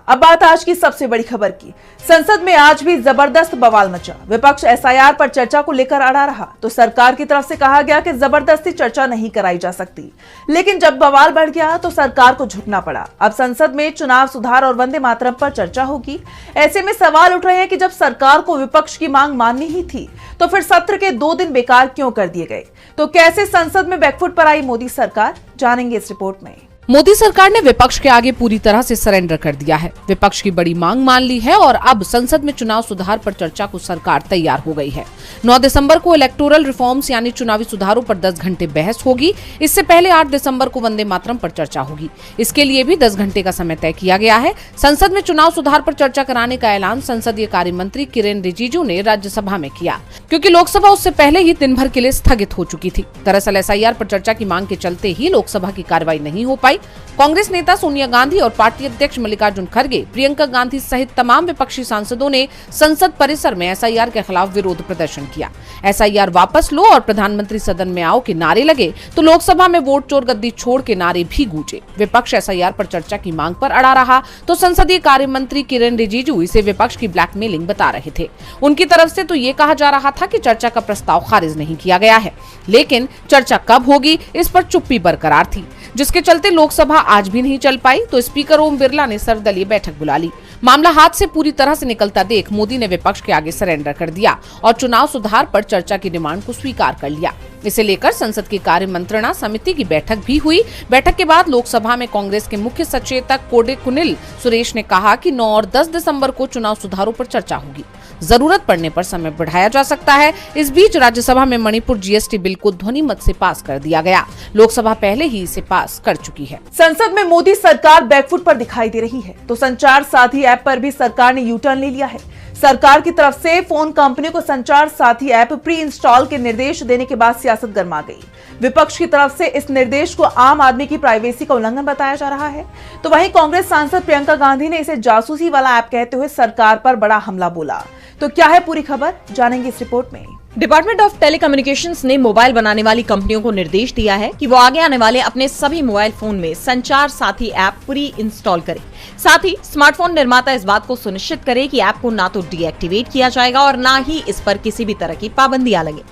अब बात आज की सबसे बड़ी खबर की। संसद में आज भी जबरदस्त बवाल मचा। विपक्ष एसआईआर पर चर्चा को लेकर अड़ा रहा तो सरकार की तरफ से कहा गया कि जबरदस्ती चर्चा नहीं कराई जा सकती, लेकिन जब बवाल बढ़ गया तो सरकार को झुकना पड़ा। अब संसद में चुनाव सुधार और वंदे मातरम पर चर्चा होगी। ऐसे में सवाल उठ रहे हैं कि जब सरकार को विपक्ष की मांग माननी ही थी तो फिर सत्र के 2 दिन बेकार क्यों कर दिए गए? तो कैसे संसद में बैकफुट पर आई मोदी सरकार, जानेंगे इस रिपोर्ट में। मोदी सरकार ने विपक्ष के आगे पूरी तरह से सरेंडर कर दिया है। विपक्ष की बड़ी मांग मान ली है और अब संसद में चुनाव सुधार पर चर्चा को सरकार तैयार हो गई है। 9 दिसंबर को इलेक्टोरल रिफॉर्म्स यानी चुनावी सुधारों पर 10 घंटे बहस होगी। इससे पहले 8 दिसंबर को वंदे मातरम पर चर्चा होगी। इसके लिए भी 10 घंटे का समय तय किया गया है। संसद में चुनाव सुधार पर चर्चा कराने का ऐलान संसदीय कार्य मंत्री किरेन रिजिजू ने राज्यसभा में किया, क्योंकि लोकसभा उससे पहले ही दिन भर के लिए स्थगित हो चुकी थी। दरअसल एसआईआर पर चर्चा की मांग के चलते ही लोकसभा की कार्रवाई नहीं हो पाई। कांग्रेस नेता सोनिया गांधी और पार्टी अध्यक्ष मल्लिकार्जुन खड़गे, प्रियंका गांधी सहित तमाम विपक्षी सांसदों ने संसद परिसर में एसआईआर के खिलाफ विरोध प्रदर्शन किया। एसआईआर वापस लो और प्रधानमंत्री सदन में आओ के नारे लगे तो लोकसभा में वोट चोर गद्दी छोड़ के नारे भी गूंजे। विपक्ष एसआईआर पर चर्चा की मांग पर अड़ा रहा तो संसदीय कार्य मंत्री किरेन रिजिजू इसे विपक्ष की ब्लैकमेलिंग बता रहे थे। उनकी तरफ से तो ये कहा जा रहा था कि चर्चा का प्रस्ताव खारिज नहीं किया गया है, लेकिन चर्चा कब होगी इस पर चुप्पी बरकरार थी, जिसके चलते लोकसभा आज भी नहीं चल पाई तो स्पीकर ओम बिरला ने सर्वदलीय बैठक बुला ली। मामला हाथ से पूरी तरह से निकलता देख मोदी ने विपक्ष के आगे सरेंडर कर दिया और चुनाव सुधार पर चर्चा की डिमांड को स्वीकार कर लिया। इसे लेकर संसद की कार्य मंत्रणा समिति की बैठक भी हुई। बैठक के बाद लोकसभा में कांग्रेस के मुख्य सचेतक कोडिकुनिल सुरेश ने कहा कि 9 और 10 दिसंबर को चुनाव सुधारों पर चर्चा होगी। जरूरत पड़ने पर समय बढ़ाया जा सकता है। इस बीच राज्यसभा में मणिपुर जीएसटी बिल को ध्वनि मत से पास कर दिया गया। लोकसभा पहले ही इसे पास कर चुकी है। संसद में मोदी सरकार बैकफुट पर दिखाई दे रही है तो संचार साथी ऐप पर भी सरकार ने यू टर्न ले लिया है। सरकार की तरफ से फोन कंपनियों को संचार साथी ऐप प्री इंस्टॉल के निर्देश देने के बाद सियासत गर्मा गई। विपक्ष की तरफ से इस निर्देश को आम आदमी की प्राइवेसी का उल्लंघन बताया जा रहा है, तो वहीं कांग्रेस सांसद प्रियंका गांधी ने इसे जासूसी वाला ऐप कहते हुए सरकार पर बड़ा हमला बोला। तो क्या है पूरी खबर, जानेंगे इस रिपोर्ट में। डिपार्टमेंट ऑफ टेलीकम्युनिकेशंस ने मोबाइल बनाने वाली कंपनियों को निर्देश दिया है कि वो आगे आने वाले अपने सभी मोबाइल फोन में संचार साथी ऐप प्री इंस्टॉल करें। साथ ही स्मार्टफोन निर्माता इस बात को सुनिश्चित करे कि ऐप को ना तो डीएक्टिवेट किया जाएगा और ना ही इस पर किसी भी तरह की पाबंदियां लगे।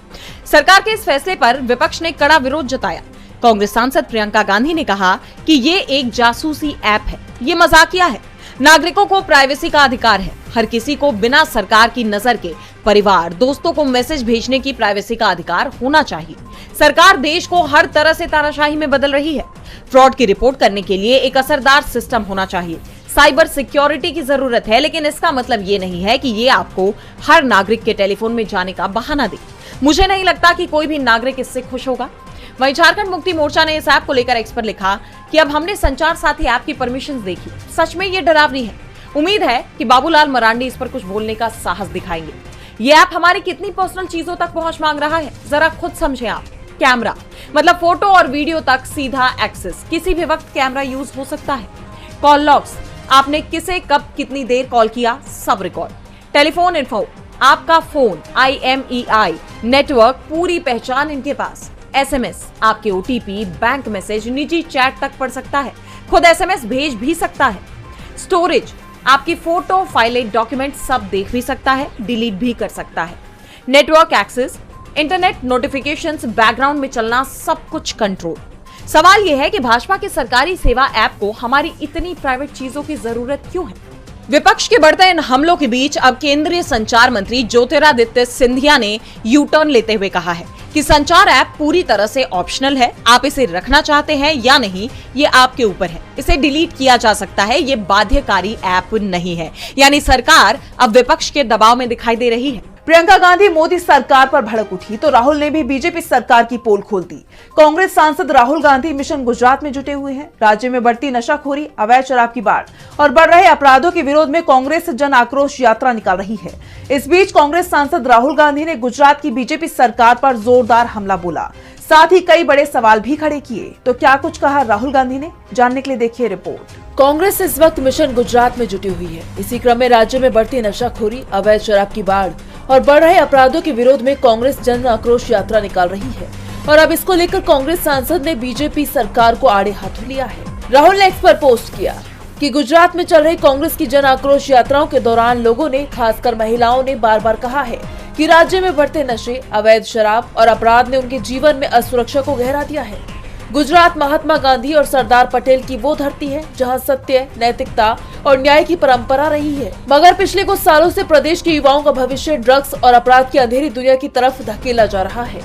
सरकार के इस फैसले पर विपक्ष ने कड़ा विरोध जताया। कांग्रेस सांसद प्रियंका गांधी ने कहा कि ये एक जासूसी ऐप है, ये मजाकिया है। नागरिकों को प्राइवेसी का अधिकार है। हर किसी को बिना सरकार की नजर के परिवार, दोस्तों को मैसेज भेजने की प्राइवेसी का अधिकार होना चाहिए। सरकार देश को हर तरह से तानाशाही में बदल रही है। फ्रॉड की रिपोर्ट करने के लिए एक असरदार सिस्टम होना चाहिए। साइबर सिक्योरिटी की जरूरत है, लेकिन इसका मतलब ये नहीं है कि ये आपको हर नागरिक के टेलीफोन में जाने का बहाना दे। मुझे नहीं लगता कि कोई भी नागरिक इससे खुश होगा। वहीं झारखंड मुक्ति मोर्चा ने इस ऐप को लेकर एक्स पर लिखा कि अब हमने संचार साथी ऐप की परमिशंस देखी, सच में ये डरावनी है। उम्मीद है कि बाबूलाल मरांडी इस पर कुछ बोलने का साहस दिखाएंगे। ये ऐप हमारी कितनी पर्सनल चीजों तक पहुंच मांग रहा है, जरा खुद समझे आप। कैमरा मतलब फोटो और वीडियो तक सीधा एक्सेस, किसी भी वक्त कैमरा यूज हो सकता है। कॉल लॉग्स, आपने किसे कब कितनी देर कॉल किया, सब रिकॉर्ड। टेलीफोन इन्फो, आपका फोन, IMEI नेटवर्क, पूरी पहचान इनके पास। SMS, आपके OTP, बैंक मैसेज, निजी चैट तक पढ़ सकता है, खुद SMS भेज भी सकता है। स्टोरेज, आपकी फोटो, फाइलें, डॉक्यूमेंट सब देख भी सकता है, डिलीट भी कर सकता है। Network access, internet notifications, background में चलना, सब कुछ कंट्रोल। सवाल यह है कि भाजपा के सरकारी सेवा ऐप को हमारी इतनी प्राइवेट चीजों की जरूरत क्यों है? विपक्ष के बढ़ते इन हमलों के बीच अब केंद्रीय संचार मंत्री ज्योतिरादित्य सिंधिया ने यू टर्न लेते हुए कहा है कि संचार ऐप पूरी तरह से ऑप्शनल है। आप इसे रखना चाहते हैं या नहीं, ये आपके ऊपर है। इसे डिलीट किया जा सकता है, ये बाध्यकारी ऐप नहीं है। यानी सरकार अब विपक्ष के दबाव में दिखाई दे रही है। प्रियंका गांधी मोदी सरकार पर भड़क उठी तो राहुल ने भी बीजेपी सरकार की पोल खोल दी। कांग्रेस सांसद राहुल गांधी मिशन गुजरात में जुटे हुए हैं। राज्य में बढ़ती नशाखोरी, अवैध शराब की बाढ़ और बढ़ रहे अपराधों के विरोध में कांग्रेस जन आक्रोश यात्रा निकाल रही है। इस बीच कांग्रेस सांसद राहुल गांधी ने गुजरात की बीजेपी सरकार पर जोरदार हमला बोला, साथ ही कई बड़े सवाल भी खड़े किए। तो क्या कुछ कहा राहुल गांधी ने, जानने के लिए देखिए रिपोर्ट। कांग्रेस इस वक्त मिशन गुजरात में जुटी हुई है। इसी क्रम में राज्य में बढ़ती नशाखोरी, अवैध शराब की बाढ़ और बढ़ रहे अपराधों के विरोध में कांग्रेस जन आक्रोश यात्रा निकाल रही है और अब इसको लेकर कांग्रेस सांसद ने बीजेपी सरकार को आड़े हाथों लिया है। राहुल ने एक्स पर पोस्ट किया कि गुजरात में चल रही कांग्रेस की जन आक्रोश यात्राओं के दौरान लोगों ने, खासकर महिलाओं ने बार बार कहा है कि राज्य में बढ़ते नशे, अवैध शराब और अपराध ने उनके जीवन में असुरक्षा को गहरा दिया है। गुजरात महात्मा गांधी और सरदार पटेल की वो धरती है जहां सत्य, नैतिकता और न्याय की परंपरा रही है, मगर पिछले कुछ सालों से प्रदेश के युवाओं का भविष्य ड्रग्स और अपराध की अंधेरी दुनिया की तरफ धकेला जा रहा है।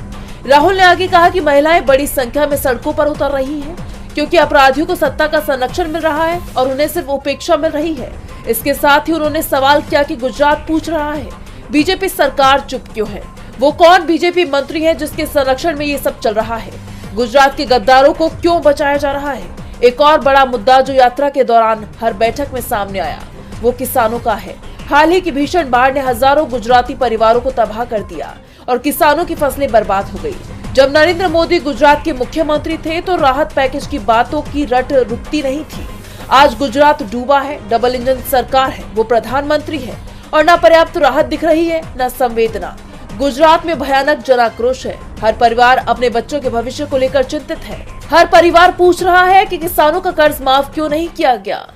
राहुल ने आगे कहा कि महिलाएं बड़ी संख्या में सड़कों पर उतर रही हैं, क्योंकि अपराधियों को सत्ता का संरक्षण मिल रहा है और उन्हें सिर्फ उपेक्षा मिल रही है। इसके साथ ही उन्होंने सवाल किया कि गुजरात पूछ रहा है, बीजेपी सरकार चुप क्यों है? वो कौन बीजेपी मंत्री है जिसके संरक्षण में ये सब चल रहा है? गुजरात के गद्दारों को क्यों बचाया जा रहा है? एक और बड़ा मुद्दा जो यात्रा के दौरान हर बैठक में सामने आया, वो किसानों का है। हाल ही की भीषण बाढ़ ने हजारों गुजराती परिवारों को तबाह कर दिया और किसानों की फसलें बर्बाद हो गई। जब नरेंद्र मोदी गुजरात के मुख्यमंत्री थे तो राहत पैकेज की बातों की रट रुकती नहीं थी। आज गुजरात डूबा है, डबल इंजन सरकार है, वो प्रधानमंत्री है और न पर्याप्त राहत दिख रही है, न संवेदना। गुजरात में भयानक जन आक्रोश है। हर परिवार अपने बच्चों के भविष्य को लेकर चिंतित है। हर परिवार पूछ रहा है कि किसानों का कर्ज माफ क्यों नहीं किया गया।